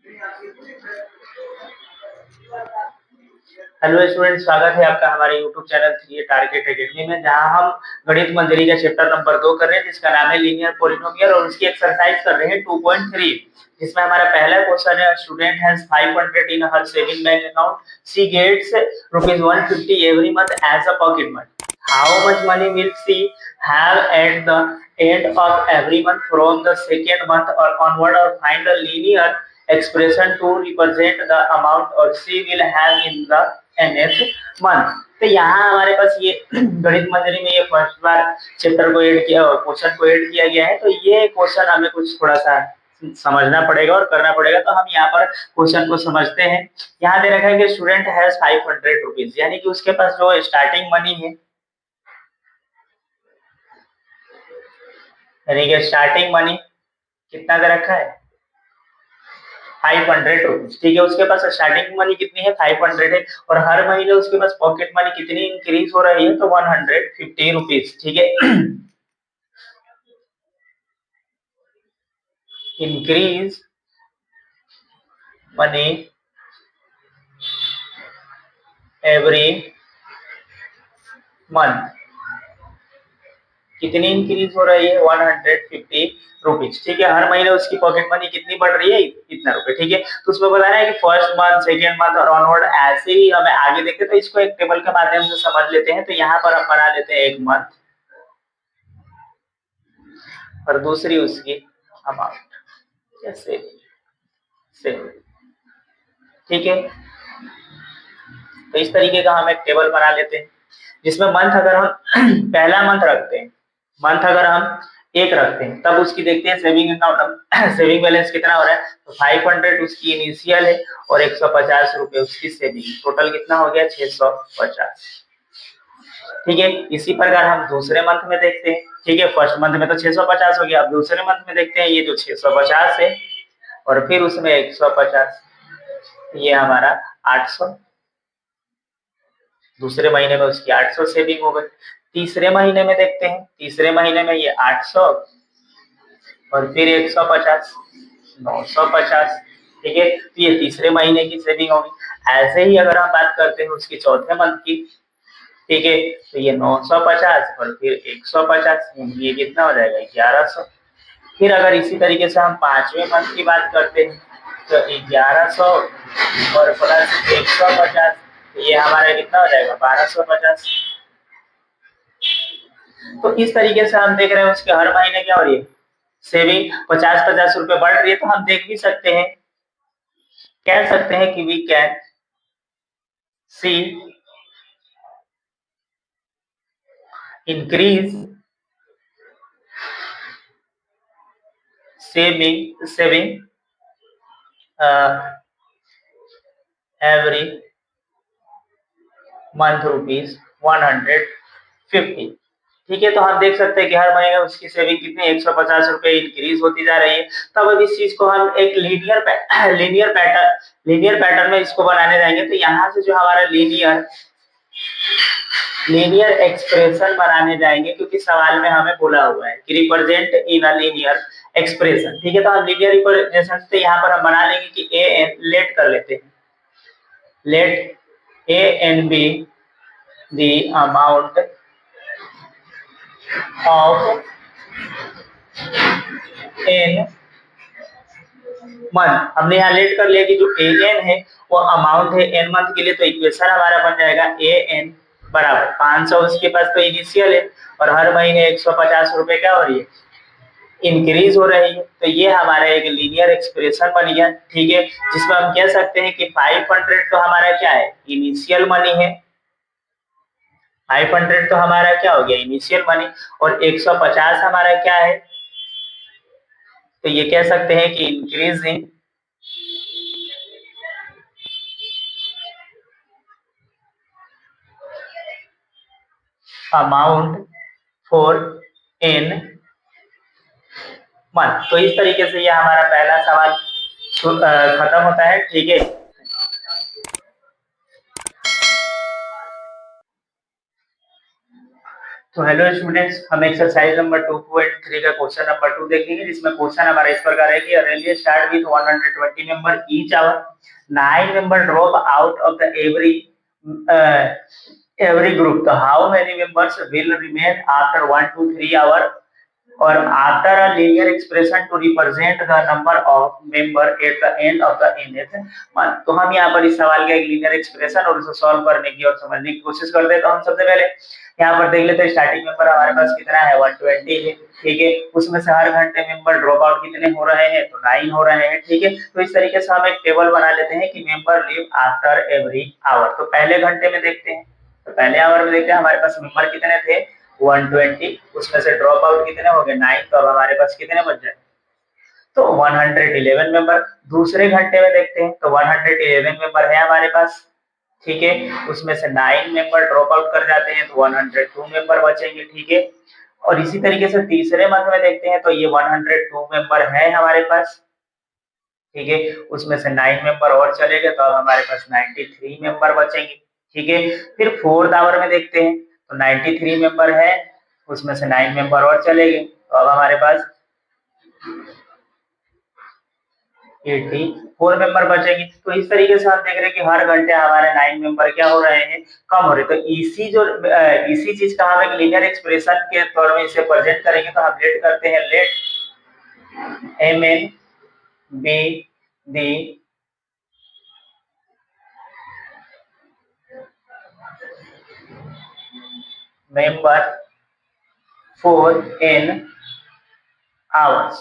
Hello student, स्वागत है आपका हमारे यूट्यूब चैनल ये टारगेट एकेडमी में, जहां हम गणित मंजरी का चैप्टर नंबर 2 कर रहे हैं, जिसका नाम है लीनियर पॉलिनोमियल, और उसकी एक्सरसाइज कर रहे हैं 2.3, जिसमें हमारा पहला क्वेश्चन है student has 500 in her saving bank account, she gets ₹150 every month as a pocket money, how much money will she have at the end of every month from the second month और onward, और find the linear expression to represent the amount or she will have in the nth month। तो यहाँ हमारे पास ये गणित मंजरी में ये first बार chapter को ऐड किया, क्वेश्चन को ऐड किया गया है, तो ये क्वेश्चन हमें कुछ थोड़ा सा समझना पड़ेगा और करना पड़ेगा। तो हम यहाँ पर क्वेश्चन को समझते हैं। यहाँ दे रखा है कि स्टूडेंट हैज 500 रुपीज, यानी कि उसके पास जो स्टार्टिंग मनी है, यानी कि स्टार्टिंग मनी कितना दे रखा है 500 रुपीज। ठीक है, उसके पास स्टार्टिंग मनी कितनी है 500 है, और हर महीने उसके पास पॉकेट मनी कितनी इंक्रीज हो रही है तो 150 रुपीज। ठीक है, इंक्रीज मनी एवरी मंथ, कितनी इंक्रीज हो रही है 150 रुपीज। ठीक है, हर महीने उसकी पॉकेट मनी कितनी बढ़ रही है इतना रुपए। ठीक है, तो उसमें बताना है कि फर्स्ट मंथ, सेकेंड मंथ और ऑनवर्ड, ऐसे ही हमें आगे देखते तो इसको एक टेबल के माध्यम से समझ लेते हैं। तो यहाँ पर हम बना लेते हैं एक मंथ और दूसरी उसकी अमाउंट, जैसे सेव। ठीक है, तो इस तरीके का हम एक टेबल बना लेते हैं, जिसमें मंथ अगर हम पहला मंथ रखते हैं, मंथ अगर हम एक रखते हैं, तब उसकी देखते हैं सेविंग अकाउंट सेविंग बैलेंस कितना हो रहा है। तो 500 उसकी इनिशियल है और 150 रुपए उसकी सेविंग, टोटल कितना हो गया 650। ठीक है, इसी प्रकार हम दूसरे मंथ में देखते हैं। ठीक है, फर्स्ट मंथ में तो 650 हो गया, अब दूसरे मंथ में देखते हैं, ये जो 650 है और फिर उसमें 150, ये हमारा 800, दूसरे महीने में उसकी 800 सेविंग हो गई। तीसरे महीने में देखते हैं, तीसरे महीने में ये 800 और फिर 150, 950। ठीक है, तो ये तीसरे महीने की सेविंग होगी। ऐसे ही अगर हम बात करते हैं उसकी चौथे मंथ की, ठीक है, तो ये 950 और फिर 150, ये कितना हो जाएगा 1100। फिर अगर इसी तरीके से हम पांचवें मंथ की बात करते हैं तो 1100 और प्लस 150, ये हमारा कितना हो जाएगा 1250। तो इस तरीके से हम देख रहे हैं उसके हर महीने क्या हो रही है सेविंग 50-50 रुपए बढ़ रही है। तो हम देख भी सकते हैं, कह सकते हैं कि we can see increase saving every month ₹150। ठीक है, तो हम देख सकते हैं कि हर महीने उसकी सेविंग कितनी 150 रुपए इंक्रीज होती जा रही है। तब अब इस चीज को हम एक लीनियर पैटर्न में इसको बनाने जाएंगे। तो यहाँ से जो हमारा लीनियर एक्सप्रेशन बनाने जाएंगे, क्योंकि सवाल में हमें बोला हुआ है कि represent in a linear expression. ठीक है, तो हम लीनियर रिप्रेजेंटेशन से यहाँ पर हम बना लेंगे कि ए एन लेट कर लेते हैं, let a n be the amount of n month. हमने यहाँ लेट कर लिया कि जो ए एन है वो अमाउंट है एन मंथ के लिए। तो इक्वेशन हमारा बन जाएगा ए एन बराबर 500, उसके पास तो इनिशियल है और हर महीने 150 रुपए क्या हो रही है इंक्रीज हो रही है। तो ये हमारा एक लीनियर एक्सप्रेशन बन गया। ठीक है, जिसमें हम कह सकते हैं कि 500 तो हमारा क्या है इनिशियल मनी है, 500 तो हमारा क्या हो गया इनिशियल मनी, और 150 हमारा क्या है, तो ये कह सकते हैं कि increasing amount for n month. तो इस तरीके से ये हमारा पहला सवाल खत्म होता है। ठीक है, तो हेलो स्टूडेंट्स, हम एक्सरसाइज नंबर 2.3 का क्वेश्चन नंबर 2 देखेंगे, जिसमें क्वेश्चन हमारा इस प्रकार है कि rally start with 120 member each hour, 9 member drop out of the every group. So how many members will remain after 1 to 3 hour or after a linear expression to represent the number of member at the end of the nth month. तो हम यहाँ पर इस सवाल का एक linear expression और उसे सॉल्व करने की और समझने की कोशिश करते हैं। तो हम सबसे पहले यहाँ पर देख लेते हैं स्टार्टिंग मेंबर हमारे पास कितना है 120 है, ठीक है। उसमें से हर घंटे मेंबर ड्रॉप आउट कितने हो रहे हैं, तो 9 हो रहे हैं, ठीक है। तो इस तरीके से हम एक टेबल बना लेते हैं कि member live after every hour. तो पहले घंटे में देखते हैं, तो पहले आवर में देखते हैं हमारे पास मेंबर कितने थे 120, उसमें से ड्रॉप आउट कितने हो गए 9, तो अब हमारे पास कितने बच जाए तो 111 मेंबर। दूसरे घंटे में देखते हैं तो 111 मेंबर है हमारे पास, ठीक है। उसमें से 9 मेंबर ड्रॉप आउट कर जाते हैं तो 102 मेंबर बचेंगे, ठीक है। और इसी तरीके से तीसरे मंथ में देखते हैं तो ये 102 मेंबर है हमारे पास, ठीक है। उसमें से 9 मेंबर और चले गए तो अब हमारे पास 93 मेंबर बचेंगे, ठीक है। फिर फोर्थ आवर में देखते हैं तो 93 मेंबर है, उसमें से 9 मेंबर और चले गए तो अब हमारे पास 84 मेंबर बचेंगे। तो इस तरीके से हम देख रहे हैं कि हर घंटे हमारे 9 मेंबर क्या हो रहे हैं, कम हो रहे हैं। तो इसी चीज का हम एक लीनियर एक्सप्रेशन के तौर में इसे प्रेजेंट करेंगे। तो हम लेट करते हैं, let m n be the member for n hours,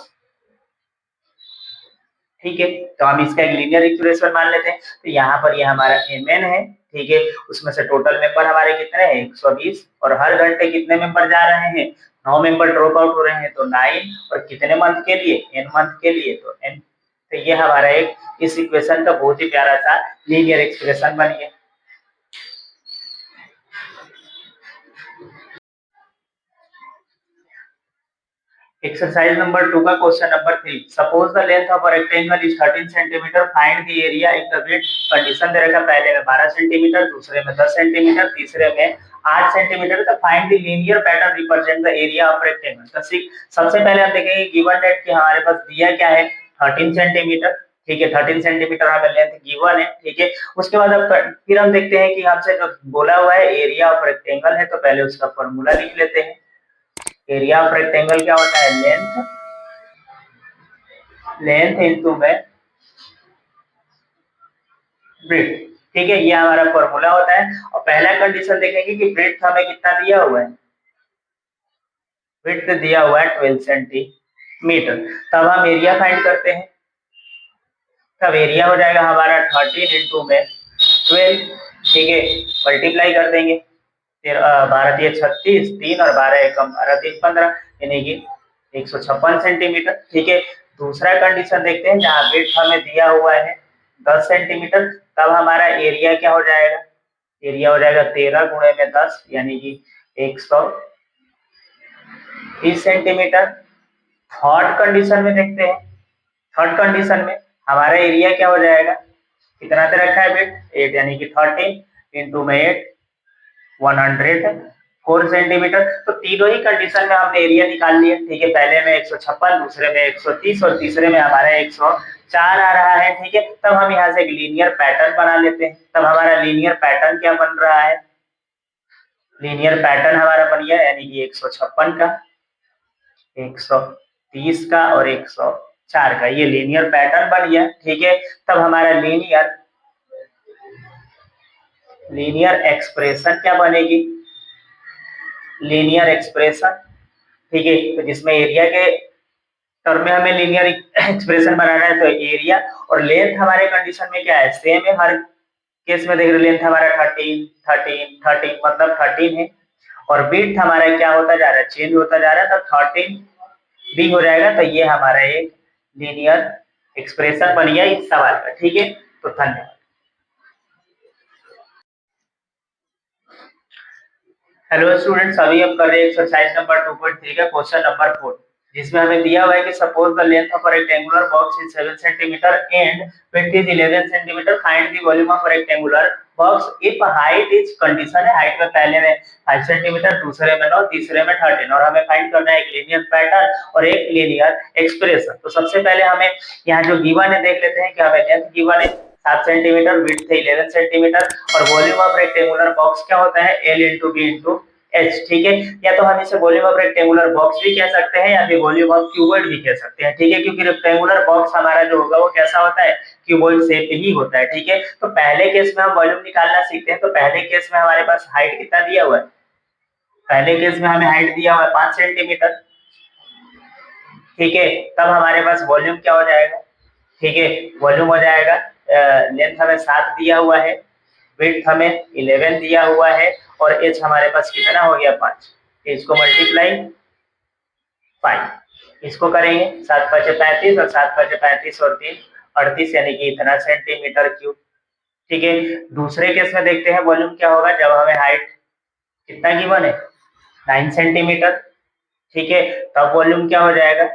ठीक है। तो हम इसका एक लीनियर इक्वेशन मान लेते हैं। तो यहाँ पर ये हमारा एम एन है, ठीक है। उसमें से टोटल मेंबर हमारे कितने हैं 120, और हर घंटे कितने मेंबर जा रहे हैं 9 मेंबर ड्रॉप आउट हो रहे हैं तो 9, और कितने मंथ के लिए एन मंथ के लिए तो एन। तो ये हमारा एक इस इक्वेशन का बहुत ही प्यारा सा लीनियर एक्सप्रेशन बन गया। एक्सरसाइज नंबर 2 का question number 3, suppose the length of a rectangle is 13 centimetre, find the area if the grid condition दे रखा पहले में 12 सेंटीमीटर, दूसरे में 10 सेंटीमीटर, तीसरे में 8 सेंटीमीटर। तो find the linear pattern represent the area of rectangle. तो सबसे पहले हम देखेंगे गिवन डेट कि हमारे पास दिया क्या है 13 सेंटीमीटर, ठीक है। 13 सेंटीमीटर हमें लेंथ गिवन है, ठीक है। उसके बाद अब फिर हम देखते हैं कि हमसे जो बोला हुआ है एरिया ऑफ रेक्टेंगल है, तो पहले उसका फॉर्मूला लिख लेते हैं। एरिया ऑफ रेक्टेंगल क्या होता है, लेंथ इनटू में ब्रेथ, ठीक है। ये हमारा फॉर्मूला होता है। और पहला कंडीशन देखेंगे कि ब्रेथ हमें कितना दिया हुआ है, ब्रेथ दिया हुआ है 12 सेंटीमीटर। तब हम एरिया फाइंड करते हैं। तब एरिया हो जाएगा हमारा 13 इंटू में 12, ठीक है। मल्टीप्लाई कर देंगे, फिर 12 दिए 36, 3 और 12 एकम 12, 3 15, यानी कि 156 सेंटीमीटर, ठीक है। दूसरा कंडीशन देखते हैं जहाँ विड्थ हमें दिया हुआ है 10 सेंटीमीटर। तब हमारा एरिया क्या हो जाएगा, एरिया हो जाएगा 13 गुणे में 10, यानी कि 130 सेंटीमीटर। थर्ड कंडीशन में देखते हैं, थर्ड कंडीशन में हमारा एरिया क्या हो जाएगा, कितना दे रखा है विड्थ 8, यानी कि 13 इंटू में 8 104 सेंटीमीटर। तो तीनों ही कंडीशन में हमने एरिया निकाल लिया, ठीक है। पहले में 156, दूसरे में 130 और तीसरे में हमारा 104 आ रहा है, ठीक है। तब हम यहाँ से एक लीनियर पैटर्न बना लेते हैं। तब हमारा लीनियर पैटर्न क्या बन रहा है, लीनियर पैटर्न हमारा बन गया, यानी कि 156 का, 130 का और 104 का, ये लीनियर पैटर्न बन गया, ठीक है। तब हमारा लीनियर एक्सप्रेशन क्या बनेगी, लीनियर एक्सप्रेशन, ठीक है। तो जिसमें एरिया के टर्म में हमें लीनियर एक्सप्रेशन बनाना है, तो एरिया और लेंथ हमारे कंडीशन में क्या है सेम है, हर केस में देख रहे लेंथ हमारा 13 13 13 मतलब 13 है, और विड्थ हमारा क्या होता जा रहा है, चेंज होता जा रहा है, तो 13 भी हो जाएगा। तो ये हमारा एक लीनियर एक्सप्रेशन बन गया इस सवाल का, ठीक है। तो धन्यवाद। हेलो स्टूडेंट्स, अभी हम कर रहे हैं एक्सरसाइज नंबर 2.3 का क्वेश्चन नंबर 4, जिसमें हमें दिया हुआ है कि suppose the length of a rectangular box is 7 centimetre and width is 11 centimetre, find the volume of rectangular box if height is condition है, हाइट में पहले में 5 सेंटीमीटर, दूसरे में 9, तीसरे में 13 और हमें फाइंड करना है एक लीनियर पैटर्न और एक लीनियर एक्सप्रेशन। तो सबसे पहले हमें यहाँ जो गिवन है देख लेते हैं कि हमें लेंथ गिवन है 7 सेंटीमीटर, विड्थ है 11 सेंटीमीटर और वॉल्यूम ऑफ रेक्टेंगुलर बॉक्स क्या होता है L into b into h. ठीक है, या तो हम इसे वॉल्यूम ऑफ रेक्टेंगुलर बॉक्स भी कह सकते हैं या फिर वॉल्यूम ऑफ क्यूबॉइड भी कह सकते हैं। ठीक है, क्योंकि रेक्टेंगुलर बॉक्स हमारा जो होगा वो कैसा होता है, क्यूबॉइड शेप ही होता है। ठीक है, तो पहले केस में हम वॉल्यूम निकालना सीखते हैं। तो पहले केस में हमारे पास हाइट कितना दिया हुआ है, पहले केस में हमें हाइट दिया हुआ है 5 सेंटीमीटर। ठीक है, तब हमारे पास वॉल्यूम क्या हो जाएगा, ठीक है, वॉल्यूम हो जाएगा, लेंथ हमें 7 दिया हुआ है, विड्थ हमें 11 दिया हुआ है और एच हमारे पास कितना हो गया 5। इसको मल्टीप्लाई 5, इसको करेंगे 7 5 35 और 7 5 35 और 3 38 यानी कि इतना सेंटीमीटर क्यूब। ठीक है, दूसरे केस में देखते हैं वॉल्यूम क्या होगा जब हमें हाइट कितना गिवन है 9 सेंटीमीटर। ठीक है, तब वॉल्यूम क्या हो जाएगा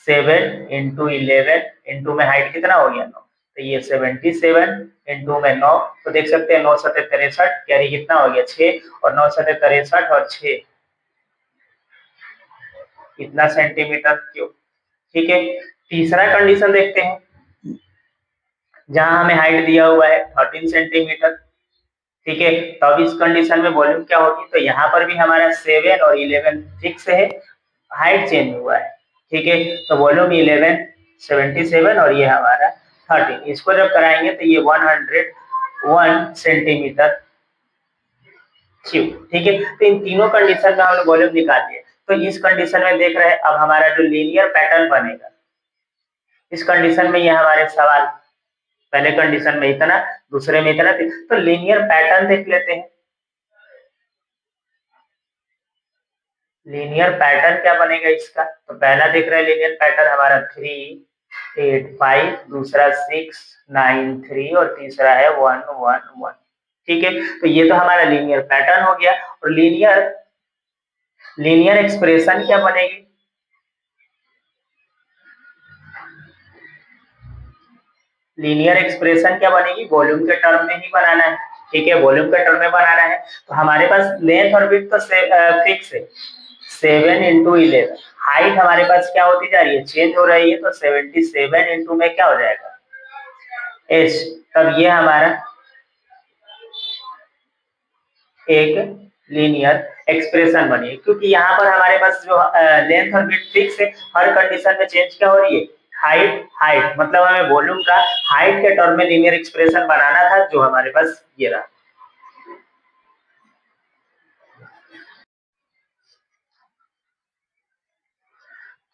7 इंटू 11 इंटू में हाइट कितना हो गया 9, तो ये 77 इंटू में 9, तो देख सकते हैं 9 सत्ते 63 कैरी कितना हो गया 6 और 9 सत्ते 63 और 6 कितना सेंटीमीटर क्यूब। ठीक है, तीसरा कंडीशन देखते हैं जहां हमें हाइट दिया हुआ है 13 सेंटीमीटर। ठीक है, तो अब इस कंडीशन में वॉल्यूम क्या होगी, तो यहाँ पर भी हमारा 7 और 11 फिक्स है, हाइट चेंज हुआ है। ठीक है, तो वॉल्यूम 11 77 और ये हमारा 13, इसको जब कराएंगे तो ये 101 सेंटीमीटर क्यूब। ठीक है, तो इन तीनों कंडीशन में हमने वॉल्यूम निकाल लिया। तो इस कंडीशन में देख रहे हैं अब हमारा जो लीनियर पैटर्न बनेगा, इस कंडीशन में ये हमारे सवाल पहले कंडीशन में इतना, दूसरे में इतना, तो लीनियर पैटर्न देख लेते हैं। लीनियर पैटर्न क्या बनेगा इसका, तो पहला देख रहे हैं लीनियर पैटर्न हमारा 3 8 5, दूसरा 6 9 3 और तीसरा है 1 1 1। ठीक है, तो ये तो हमारा लीनियर पैटर्न हो गया। और लीनियर लीनियर एक्सप्रेशन क्या बनेगी, लीनियर एक्सप्रेशन क्या बनेगी, वॉल्यूम के टर्म में ही बनाना है। ठीक है, वॉल्यूम के टर्म में बनाना है। तो हमारे पास लेंथ और विड्थ तो फिक्स है 7 इंटू 11, हाइट हमारे पास क्या होती जा रही है, चेंज हो रही है, तो 77 इंटू में क्या हो जाएगा एच। तब ये हमारा एक लीनियर एक्सप्रेशन बनी, क्योंकि यहाँ पर हमारे पास जो लेंथ और विड्थ फिक्स है, हर कंडीशन में चेंज क्या हो रही है हाइट हाइट, मतलब हमें वॉल्यूम का हाइट के टर्म में लीनियर एक्सप्रेशन बनाना था, जो हमारे पास ये रहा।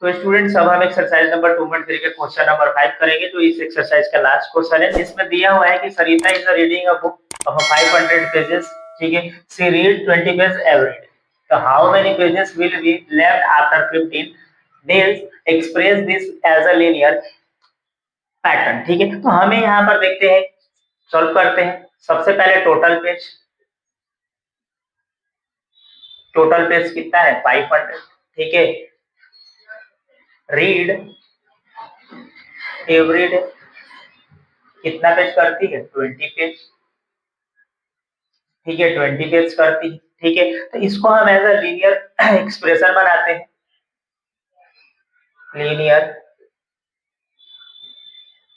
तो स्टूडेंट्स अब हम एक्सरसाइज नंबर 2.3 के क्वेश्चन नंबर 5 करेंगे, जो इस एक्सरसाइज का लास्ट क्वेश्चन है, जिसमें दिया हुआ है कि Sarita is reading a book of 500 pages. ठीक है, she read 20 page every day, तो how many pages will be left after 15 days, express this as a linear pattern. ठीक है, तो हमें यहाँ पर देखते हैं, सॉल्व करते हैं। सबसे पहले टोटल पेज कितना है 500। ठीक है, रीड एवरी डे कितना पेज करती है 20 पेज। ठीक है, 20 पेज करती है। ठीक है, तो इसको हम एज अ लीनियर एक्सप्रेशन बनाते हैं, लीनियर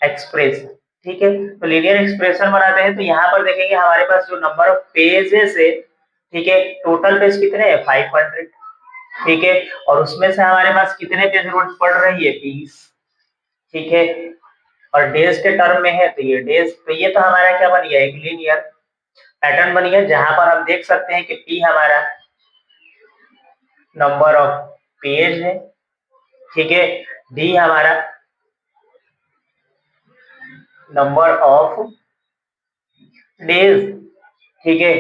एक्सप्रेशन। ठीक है, तो लीनियर एक्सप्रेशन बनाते हैं, तो यहाँ पर देखेंगे हमारे पास जो नंबर ऑफ पेजेस है, ठीक है, टोटल पेज कितने हैं 500। ठीक है, और उसमें से हमारे पास कितने पेज रोज पढ़ रही है 20। ठीक है, और डेज के टर्म में है तो ये डेज, तो ये तो हमारा क्या बन गया एक लीनियर पैटर्न बन गया, जहां पर हम देख सकते हैं कि पी हमारा नंबर ऑफ पेज है। ठीक है, डी हमारा नंबर ऑफ डेज। ठीक है,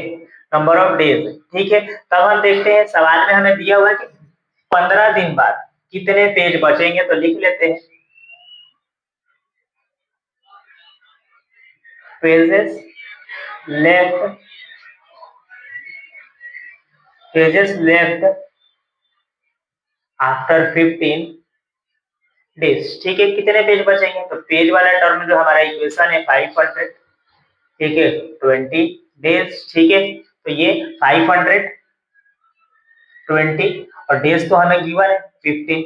नंबर ऑफ डेज। ठीक है, तब हम देखते हैं सवाल में हमें दिया हुआ है कि 15 दिन बाद कितने पेज बचेंगे, तो लिख लेते हैं pages left, pages left after 15 days. ठीक है, कितने पेज बचेंगे, तो पेज वाला टर्म जो हमारा इक्वेशन है 500। ठीक है 20 डेज, ठीक है। तो ये 500 20 और डेज तो हमें गिवन है 15,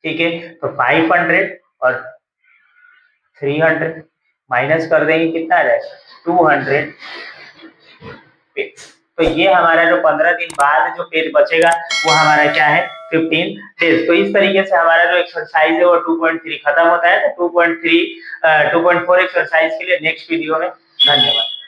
ठीक है। तो 500 और 300 माइनस कर देंगे, कितना आ जाएगा 200 पेज। तो ये हमारा जो 15 दिन बाद जो पेज बचेगा वो हमारा क्या है 15 डेज। तो इस तरीके से हमारा जो एक्सरसाइज है वो 2.3 खत्म होता है। तो 2.4 एक्सरसाइज के लिए नेक्स्ट वीडियो में। धन्यवाद।